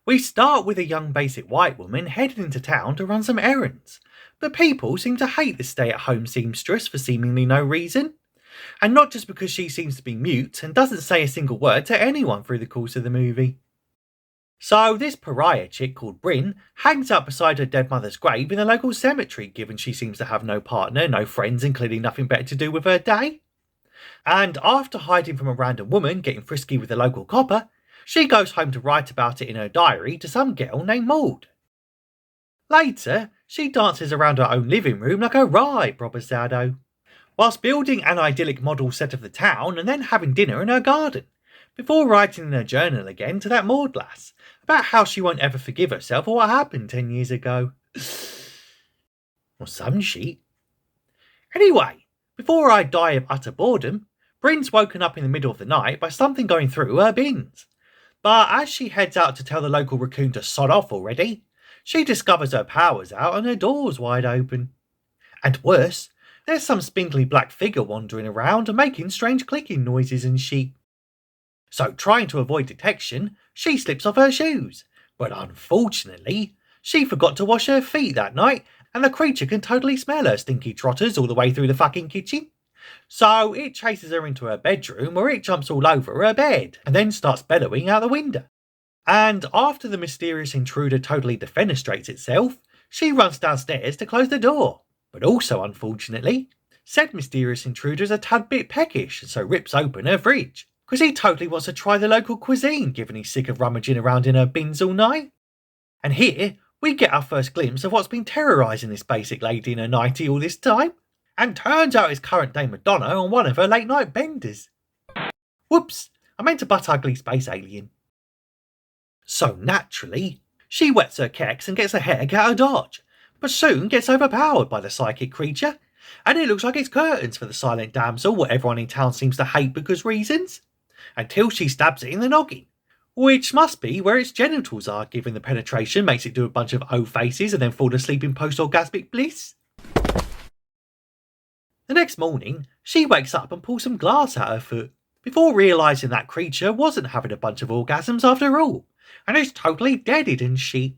We start with a young basic white woman heading into town to run some errands, but people seem to hate this stay-at-home seamstress for seemingly no reason. And not just because she seems to be mute and doesn't say a single word to anyone through the course of the movie. So this pariah chick called Bryn hangs out beside her dead mother's grave in a local cemetery, given she seems to have no partner, no friends, including nothing better to do with her day. And after hiding from a random woman getting frisky with a local copper, she goes home to write about it in her diary to some girl named Maud. Later, she dances around her own living room like a right proper sado, whilst building an idyllic model set of the town and then having dinner in her garden, before writing in her journal again to that Maud lass about how she won't ever forgive herself for what happened 10 years ago. Or some shit. Anyway, before I die of utter boredom, Bryn's woken up in the middle of the night by something going through her bins. But as she heads out to tell the local raccoon to sod off already, she discovers her power's out and her door's wide open. And worse, there's some spindly black figure wandering around and making strange clicking noises and shit. So trying to avoid detection, she slips off her shoes. But unfortunately, she forgot to wash her feet that night, and the creature can totally smell her stinky trotters all the way through the fucking kitchen. So it chases her into her bedroom where it jumps all over her bed and then starts bellowing out the window. And after the mysterious intruder totally defenestrates itself, she runs downstairs to close the door. But also, unfortunately, said mysterious intruder is a tad bit peckish and so rips open her fridge, because he totally wants to try the local cuisine given he's sick of rummaging around in her bins all night. And here, we get our first glimpse of what's been terrorising this basic lady in her 90 all this time. And turns out it's current Dame Madonna on one of her late night benders. Whoops, I meant to butt ugly space alien. So naturally, she wets her keks and gets a heck out of dodge, but soon gets overpowered by the psychic creature, and it looks like it's curtains for the silent damsel, what everyone in town seems to hate because reasons, until she stabs it in the noggin, which must be where its genitals are, given the penetration makes it do a bunch of O faces and then fall asleep in post-orgasmic bliss. The next morning, she wakes up and pulls some glass out her foot, before realising that creature wasn't having a bunch of orgasms after all, and is totally deaded and shit.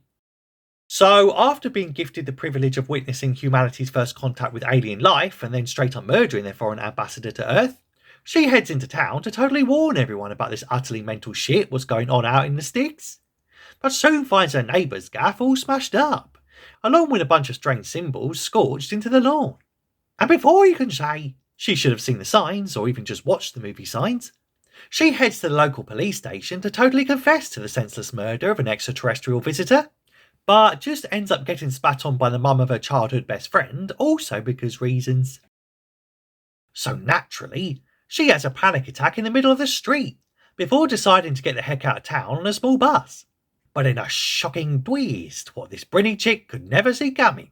So, after being gifted the privilege of witnessing humanity's first contact with alien life and then straight up murdering their foreign ambassador to Earth, she heads into town to totally warn everyone about this utterly mental shit what's going on out in the sticks. But soon finds her neighbour's gaff all smashed up, along with a bunch of strange symbols scorched into the lawn. And before you can say she should have seen the signs or even just watched the movie signs, she heads to the local police station to totally confess to the senseless murder of an extraterrestrial visitor, but just ends up getting spat on by the mum of her childhood best friend, also because reasons. So naturally, she has a panic attack in the middle of the street, before deciding to get the heck out of town on a small bus. But in a shocking twist, what this Brinny chick could never see coming.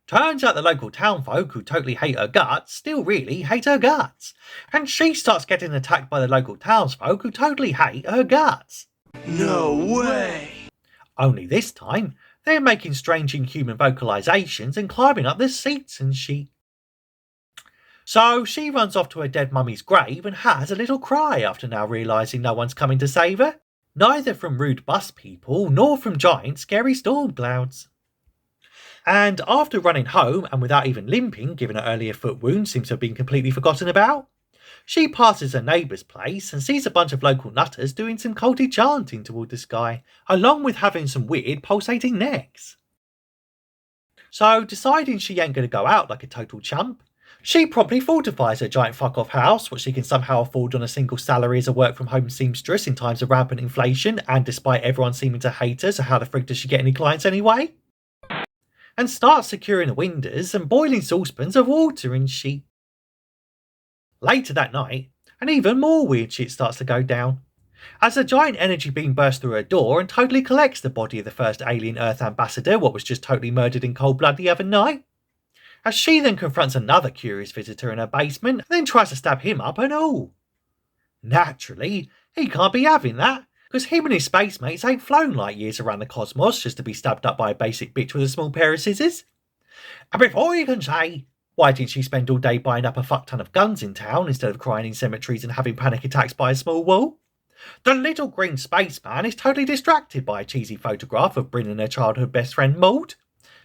Turns out the local townfolk who totally hate her guts still really hate her guts, and she starts getting attacked by the local townsfolk who totally hate her guts. No way! Only this time, they're making strange inhuman vocalisations and climbing up the seats and shit. So she runs off to her dead mummy's grave and has a little cry after now realising no one's coming to save her, neither from rude bus people nor from giant scary storm clouds. And after running home and without even limping, given her earlier foot wound seems to have been completely forgotten about, she passes her neighbour's place and sees a bunch of local nutters doing some culty chanting toward the sky, along with having some weird pulsating necks. So deciding she ain't going to go out like a total chump, she promptly fortifies her giant fuck-off house, which she can somehow afford on a single salary as a work-from-home seamstress in times of rampant inflation, and despite everyone seeming to hate her, so how the frig does she get any clients anyway? And starts securing the windows and boiling saucepans of water and shit. Later that night, and even more weird shit starts to go down, as a giant energy beam bursts through her door and totally collects the body of the first alien Earth ambassador, what was just totally murdered in cold blood the other night. As she then confronts another curious visitor in her basement and then tries to stab him up and all. Naturally, he can't be having that, because him and his space mates ain't flown light years around the cosmos just to be stabbed up by a basic bitch with a small pair of scissors. And before you can say, why didn't she spend all day buying up a fuck ton of guns in town instead of crying in cemeteries and having panic attacks by a small wall? The little green spaceman is totally distracted by a cheesy photograph of Bryn and her childhood best friend Maud,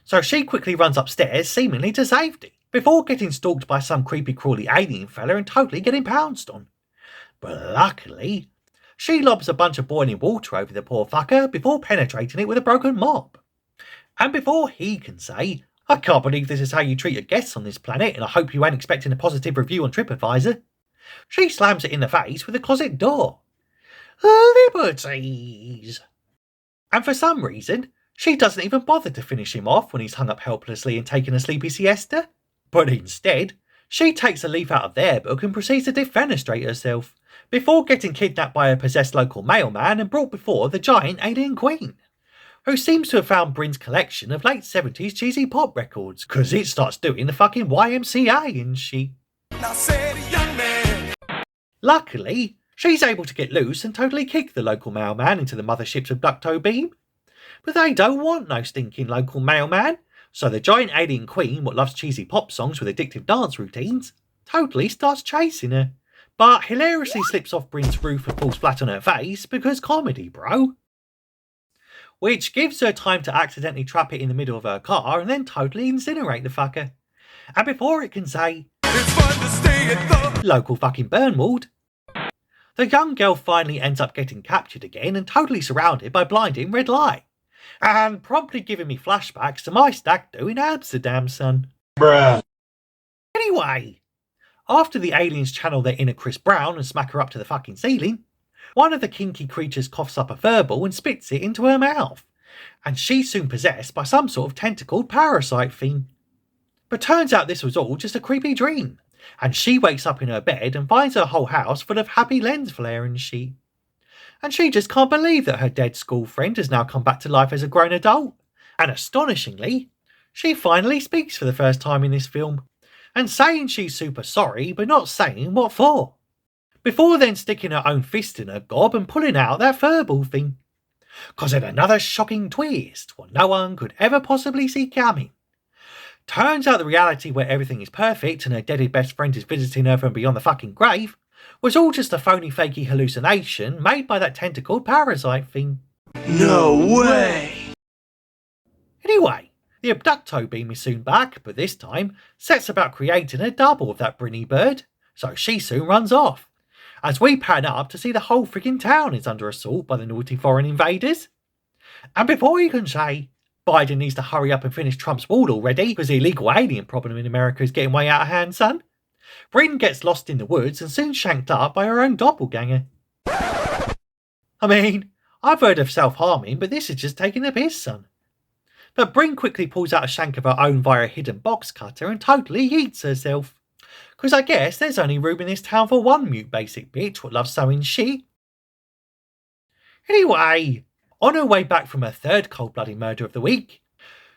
so she quickly runs upstairs seemingly to safety, before getting stalked by some creepy crawly alien fella and totally getting pounced on. But luckily, she lobs a bunch of boiling water over the poor fucker before penetrating it with a broken mop. And before he can say, "I can't believe this is how you treat your guests on this planet and I hope you ain't expecting a positive review on TripAdvisor," she slams it in the face with a closet door. Liberties! And for some reason, she doesn't even bother to finish him off when he's hung up helplessly and taking a sleepy siesta. But instead, she takes a leaf out of their book and proceeds to defenestrate herself, before getting kidnapped by a possessed local mailman and brought before the giant alien queen, who seems to have found Bryn's collection of late 70s cheesy pop records, because it starts doing the fucking YMCA and shit. Now say it, young man. Luckily, she's able to get loose and totally kick the local mailman into the mothership's abducto beam. But they don't want no stinking local mailman, so the giant alien queen, what loves cheesy pop songs with addictive dance routines, totally starts chasing her, but hilariously slips off Bryn's roof and falls flat on her face because comedy, bro. Which gives her time to accidentally trap it in the middle of her car and then totally incinerate the fucker. And before it can say, It's fun to stay at the local fucking Burnwald, the young girl finally ends up getting captured again and totally surrounded by blinding red light, and promptly giving me flashbacks to my stag do in Amsterdam, son. Bruh. Anyway, after the aliens channel their inner Chris Brown and smack her up to the fucking ceiling, one of the kinky creatures coughs up a furball and spits it into her mouth, and she's soon possessed by some sort of tentacled parasite thing. But turns out this was all just a creepy dream, and she wakes up in her bed and finds her whole house full of happy lens flare and shit. And she just can't believe that her dead school friend has now come back to life as a grown adult. And astonishingly, she finally speaks for the first time in this film, and saying she's super sorry, but not saying what for. Before then sticking her own fist in her gob and pulling out that furball thing. 'Cause in another shocking twist, what no one could ever possibly see coming, turns out the reality where everything is perfect and her deaded best friend is visiting her from beyond the fucking grave was all just a phony fakey hallucination made by that tentacled parasite thing. No way. Anyway, the abducto beam is soon back, but this time sets about creating a double of that Brinny bird, so she soon runs off, as we pan up to see the whole friggin' town is under assault by the naughty foreign invaders. And before you can say, Biden needs to hurry up and finish Trump's wall already because the illegal alien problem in America is getting way out of hand, son, Bryn gets lost in the woods and soon shanked up by her own doppelganger. I mean, I've heard of self-harming, but this is just taking the piss, son. But Bryn quickly pulls out a shank of her own via a hidden box cutter and totally eats herself. Because I guess there's only room in this town for one mute basic bitch what loves sewing shit. Anyway, on her way back from her third cold-blooded murder of the week,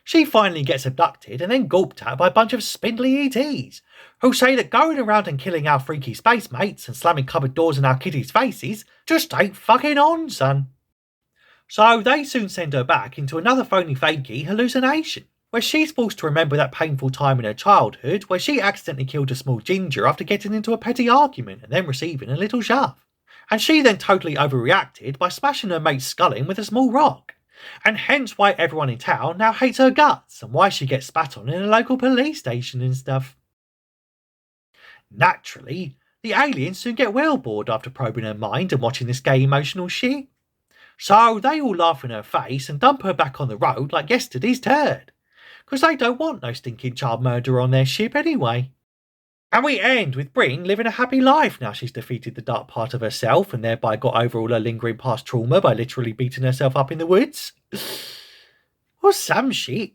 she finally gets abducted and then gulped at by a bunch of spindly ETs, who say that going around and killing our freaky space mates and slamming cupboard doors in our kiddies' faces just ain't fucking on, son. So they soon send her back into another phony fakey hallucination, where she's forced to remember that painful time in her childhood where she accidentally killed a small ginger after getting into a petty argument and then receiving a little shove. And she then totally overreacted by smashing her mate's skull in with a small rock, and hence why everyone in town now hates her guts and why she gets spat on in a local police station and stuff. Naturally, the aliens soon get well bored after probing her mind and watching this gay emotional shit. So they all laugh in her face and dump her back on the road like yesterday's turd, because they don't want no stinking child murderer on their ship anyway. And we end with Bryn living a happy life now she's defeated the dark part of herself and thereby got over all her lingering past trauma by literally beating herself up in the woods. Or some shit.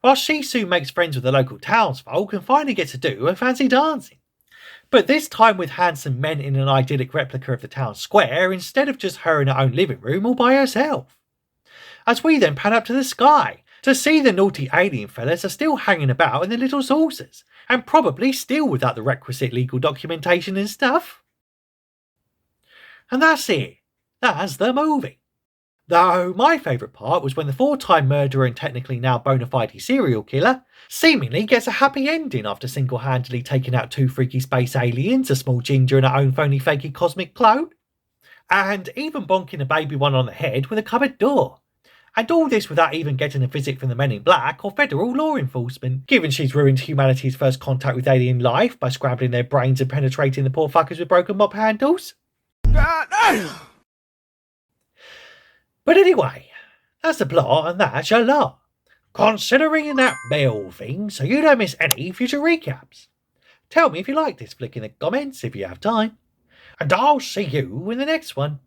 While she soon makes friends with the local townsfolk and finally gets to do her fancy dancing. But this time with handsome men in an idyllic replica of the town square instead of just her in her own living room all by herself. As we then pan up to the sky to see the naughty alien fellas are still hanging about in their little saucers, and probably still without the requisite legal documentation and stuff. And that's it. That's the movie. Though my favourite part was when the 4-time murderer and technically now bona fide serial killer seemingly gets a happy ending after single-handedly taking out 2 freaky space aliens, a small ginger and her own phony fakey cosmic clone. and even bonking a baby one on the head with a cupboard door. And all this without even getting a visit from the Men in Black or federal law enforcement, given she's ruined humanity's first contact with alien life by scrambling their brains and penetrating the poor fuckers with broken mop handles. God damn! But anyway, that's the plot and that's your lot. Considering that bell thing so you don't miss any future recaps. Tell me if you like this flick in the comments if you have time. And I'll see you in the next one.